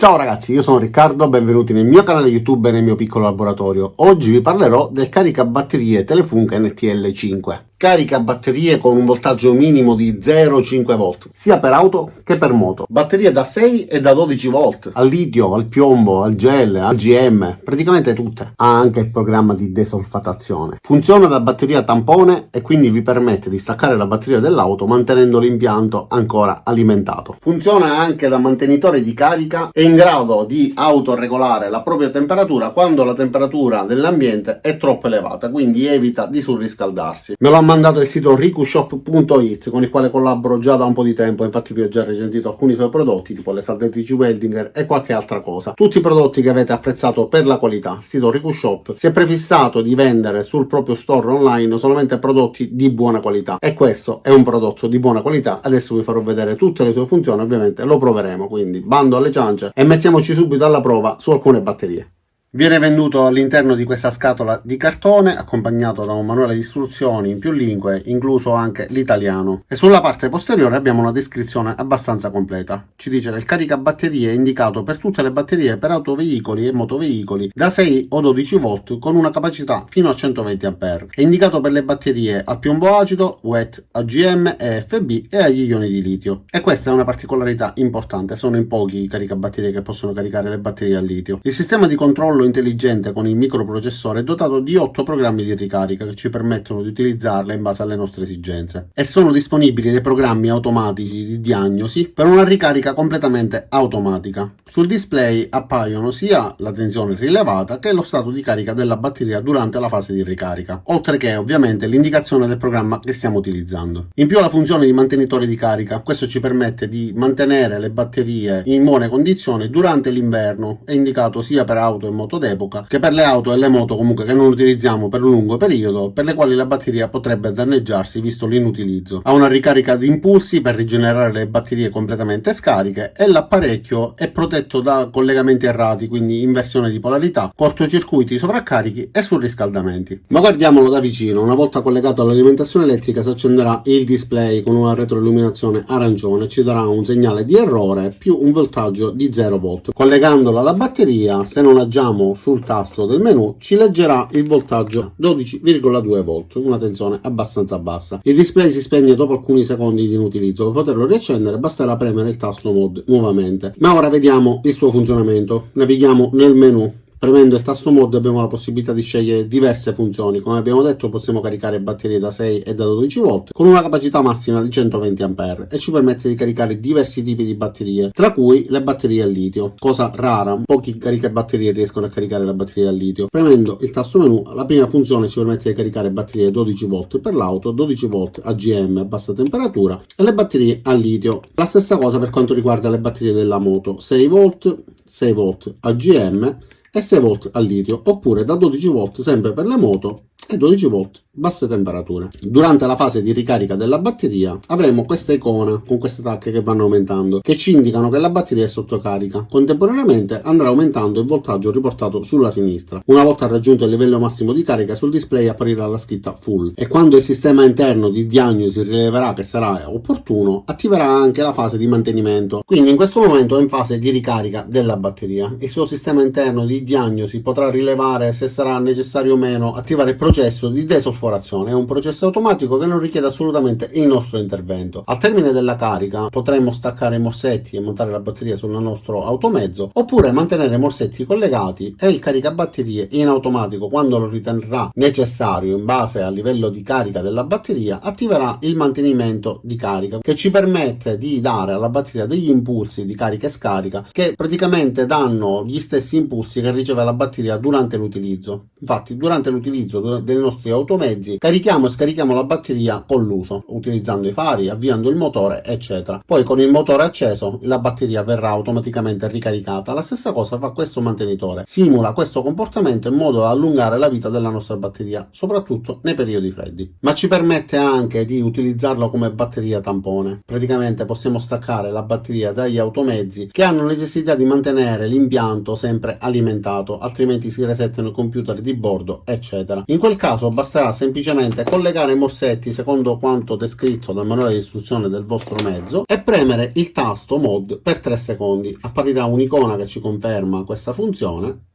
Ciao ragazzi, io sono Riccardo, benvenuti nel mio canale YouTube e nel mio piccolo laboratorio. Oggi vi parlerò del caricabatterie Telefunken NTL5. Carica batterie con un voltaggio minimo di 0,5 volt, sia per auto che per moto. Batterie da 6 e da 12 volt, al litio, al piombo, al gel, al GM, praticamente tutte. Ha anche il programma di desolfatazione. Funziona da batteria tampone e quindi vi permette di staccare la batteria dell'auto mantenendo l'impianto ancora alimentato. Funziona anche da mantenitore di carica e in grado di autoregolare la propria temperatura quando la temperatura dell'ambiente è troppo elevata, quindi evita di surriscaldarsi. Me lo ha mandato il sito rikushop.it, con il quale collaboro già da un po' di tempo. Infatti vi ho già recensito alcuni suoi prodotti, tipo le saldatrici Weldinger e qualche altra cosa. Tutti prodotti che avete apprezzato per la qualità. Il sito Rikushop si è prefissato di vendere sul proprio store online solamente prodotti di buona qualità, e questo è un prodotto di buona qualità. Adesso vi farò vedere tutte le sue funzioni, ovviamente lo proveremo, quindi bando alle ciance e mettiamoci subito alla prova su alcune batterie. Viene venduto all'interno di questa scatola di cartone, accompagnato da un manuale di istruzioni in più lingue, incluso anche l'italiano. E sulla parte posteriore abbiamo una descrizione abbastanza completa. Ci dice che il caricabatterie è indicato per tutte le batterie per autoveicoli e motoveicoli da 6 o 12 volt con una capacità fino a 120 A. È indicato per le batterie al piombo acido, WET, AGM, EFB e agli ioni di litio. E questa è una particolarità importante, sono in pochi i caricabatterie che possono caricare le batterie al litio. Il sistema di controllo intelligente con il microprocessore è dotato di 8 programmi di ricarica che ci permettono di utilizzarle in base alle nostre esigenze, e sono disponibili dei programmi automatici di diagnosi per una ricarica completamente automatica. Sul display appaiono sia la tensione rilevata che lo stato di carica della batteria durante la fase di ricarica, oltre che ovviamente l'indicazione del programma che stiamo utilizzando. In più la funzione di mantenitore di carica, questo ci permette di mantenere le batterie in buone condizioni durante l'inverno, è indicato sia per auto e moto d'epoca che per le auto e le moto comunque che non utilizziamo per un lungo periodo, per le quali la batteria potrebbe danneggiarsi visto l'inutilizzo. Ha una ricarica di impulsi per rigenerare le batterie completamente scariche e l'apparecchio è protetto da collegamenti errati, quindi inversione di polarità, cortocircuiti, sovraccarichi e surriscaldamenti. Ma guardiamolo da vicino. Una volta collegato all'alimentazione elettrica si accenderà il display con una retroilluminazione arancione, ci darà un segnale di errore più un voltaggio di 0 volt. Collegandola alla batteria, se non agiamo sul tasto del menu, ci leggerà il voltaggio 12,2 volt, una tensione abbastanza bassa. Il display si spegne dopo alcuni secondi di inutilizzo. Per poterlo riaccendere basterà premere il tasto mod nuovamente. Ma ora vediamo il suo funzionamento. Navighiamo nel menu. Premendo il tasto mod abbiamo la possibilità di scegliere diverse funzioni. Come abbiamo detto, possiamo caricare batterie da 6 e da 12 volt con una capacità massima di 120 A e ci permette di caricare diversi tipi di batterie, tra cui le batterie al litio, cosa rara. Pochi caricabatterie riescono a caricare la batteria al litio. Premendo il tasto menu, la prima funzione ci permette di caricare batterie 12 volt per l'auto, 12 volt AGM a bassa temperatura e le batterie al litio. La stessa cosa per quanto riguarda le batterie della moto, 6 volt AGM e 6 volt al litio, oppure da 12 volt sempre per le moto e 12 volt basse temperature. Durante la fase di ricarica della batteria avremo questa icona con queste tacche che vanno aumentando, che ci indicano che la batteria è sotto carica. Contemporaneamente andrà aumentando il voltaggio riportato sulla sinistra. Una volta raggiunto il livello massimo di carica, sul display apparirà la scritta full, e quando il sistema interno di diagnosi rileverà che sarà opportuno, attiverà anche la fase di mantenimento. Quindi in questo momento è in fase di ricarica della batteria. Il suo sistema interno di diagnosi potrà rilevare se sarà necessario o meno attivare il processo di desolfatazione. È un processo automatico che non richiede assolutamente il nostro intervento. Al termine della carica potremo staccare i morsetti e montare la batteria sul nostro automezzo, oppure mantenere i morsetti collegati e il caricabatterie in automatico, quando lo riterrà necessario in base al livello di carica della batteria, attiverà il mantenimento di carica, che ci permette di dare alla batteria degli impulsi di carica e scarica che praticamente danno gli stessi impulsi che riceve la batteria durante l'utilizzo. Infatti durante l'utilizzo dei nostri automezzi carichiamo e scarichiamo la batteria con l'uso, utilizzando i fari, avviando il motore, eccetera. Poi con il motore acceso la batteria verrà automaticamente ricaricata. La stessa cosa fa questo mantenitore, simula questo comportamento in modo da allungare la vita della nostra batteria, soprattutto nei periodi freddi. Ma ci permette anche di utilizzarlo come batteria tampone. Praticamente possiamo staccare la batteria dagli automezzi che hanno necessità di mantenere l'impianto sempre alimentato, altrimenti si resettano i computer di bordo, eccetera. In quel quel caso basterà semplicemente collegare i morsetti secondo quanto descritto dal manuale di istruzione del vostro mezzo e premere il tasto mod per 3 secondi. Apparirà un'icona che ci conferma questa funzione,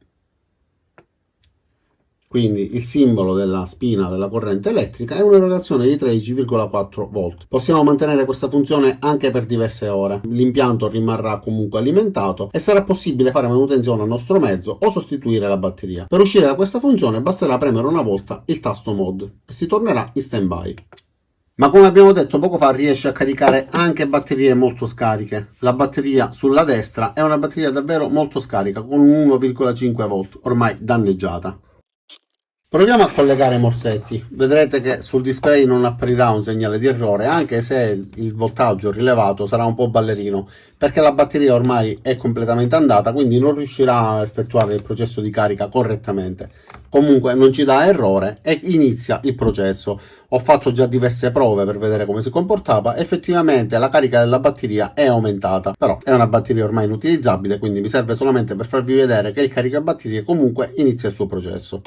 quindi il simbolo della spina della corrente elettrica, è un'erogazione di 13,4 volt. Possiamo mantenere questa funzione anche per diverse ore, l'impianto rimarrà comunque alimentato e sarà possibile fare manutenzione al nostro mezzo o sostituire la batteria. Per uscire da questa funzione basterà premere una volta il tasto mod e si tornerà in stand-by. Ma come abbiamo detto poco fa, riesce a caricare anche batterie molto scariche. La batteria sulla destra è una batteria davvero molto scarica con un 1,5 volt ormai danneggiata. Proviamo a collegare i morsetti, vedrete che sul display non apparirà un segnale di errore, anche se il voltaggio rilevato sarà un po' ballerino, perché la batteria ormai è completamente andata, quindi non riuscirà a effettuare il processo di carica correttamente. Comunque non ci dà errore e inizia il processo. Ho fatto già diverse prove per vedere come si comportava, effettivamente la carica della batteria è aumentata, però è una batteria ormai inutilizzabile, quindi mi serve solamente per farvi vedere che il caricabatterie comunque inizia il suo processo.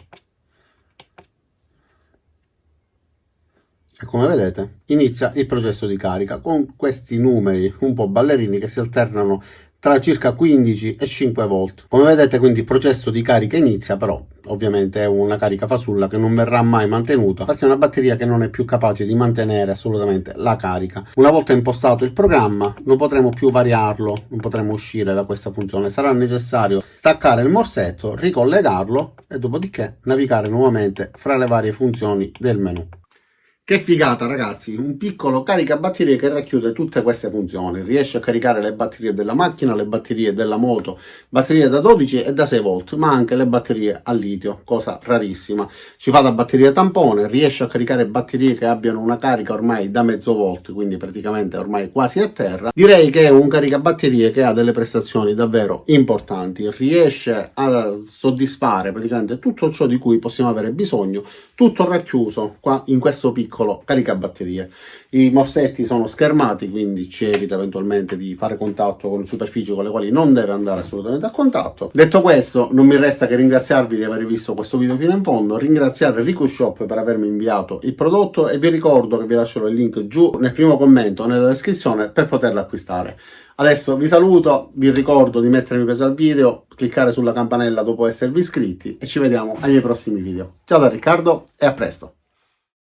E come vedete inizia il processo di carica con questi numeri un po' ballerini che si alternano tra circa 15 e 5 volt. Come vedete quindi il processo di carica inizia, però ovviamente è una carica fasulla che non verrà mai mantenuta perché è una batteria che non è più capace di mantenere assolutamente la carica. Una volta impostato il programma non potremo più variarlo, non potremo uscire da questa funzione, sarà necessario staccare il morsetto, ricollegarlo e dopodiché navigare nuovamente fra le varie funzioni del menu. Che figata ragazzi, un piccolo caricabatterie che racchiude tutte queste funzioni, riesce a caricare le batterie della macchina, le batterie della moto, batterie da 12 e da 6 volt, ma anche le batterie a litio, cosa rarissima. Ci fa da batteria tampone, riesce a caricare batterie che abbiano una carica ormai da mezzo volt, quindi praticamente ormai quasi a terra. Direi che è un caricabatterie che ha delle prestazioni davvero importanti, riesce a soddisfare praticamente tutto ciò di cui possiamo avere bisogno, tutto racchiuso qua in questo piccolo caricabatterie. I morsetti sono schermati, quindi ci evita eventualmente di fare contatto con superfici con le quali non deve andare assolutamente a contatto. Detto questo, non mi resta che ringraziarvi di aver visto questo video fino in fondo, ringraziare Ricoshop per avermi inviato il prodotto e vi ricordo che vi lascerò il link giù nel primo commento o nella descrizione per poterlo acquistare. Adesso vi saluto, vi ricordo di mettere mi piace al video, cliccare sulla campanella dopo esservi iscritti e ci vediamo ai miei prossimi video. Ciao da Riccardo e a presto!